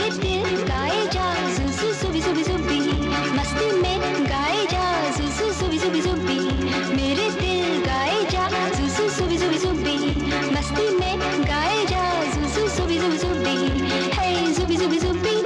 मेरे दिल गाए जा जुजु जुबी जुबी जुबी, मस्ती में गाए जा जुजु जुबी जुबी जुबी, मेरे दिल गाए जा जुजु जुबी जुबी जुबी, मस्ती में गाए जा जुजु जुबी जुबी जुबी, हे जुबी जुबी जुबी.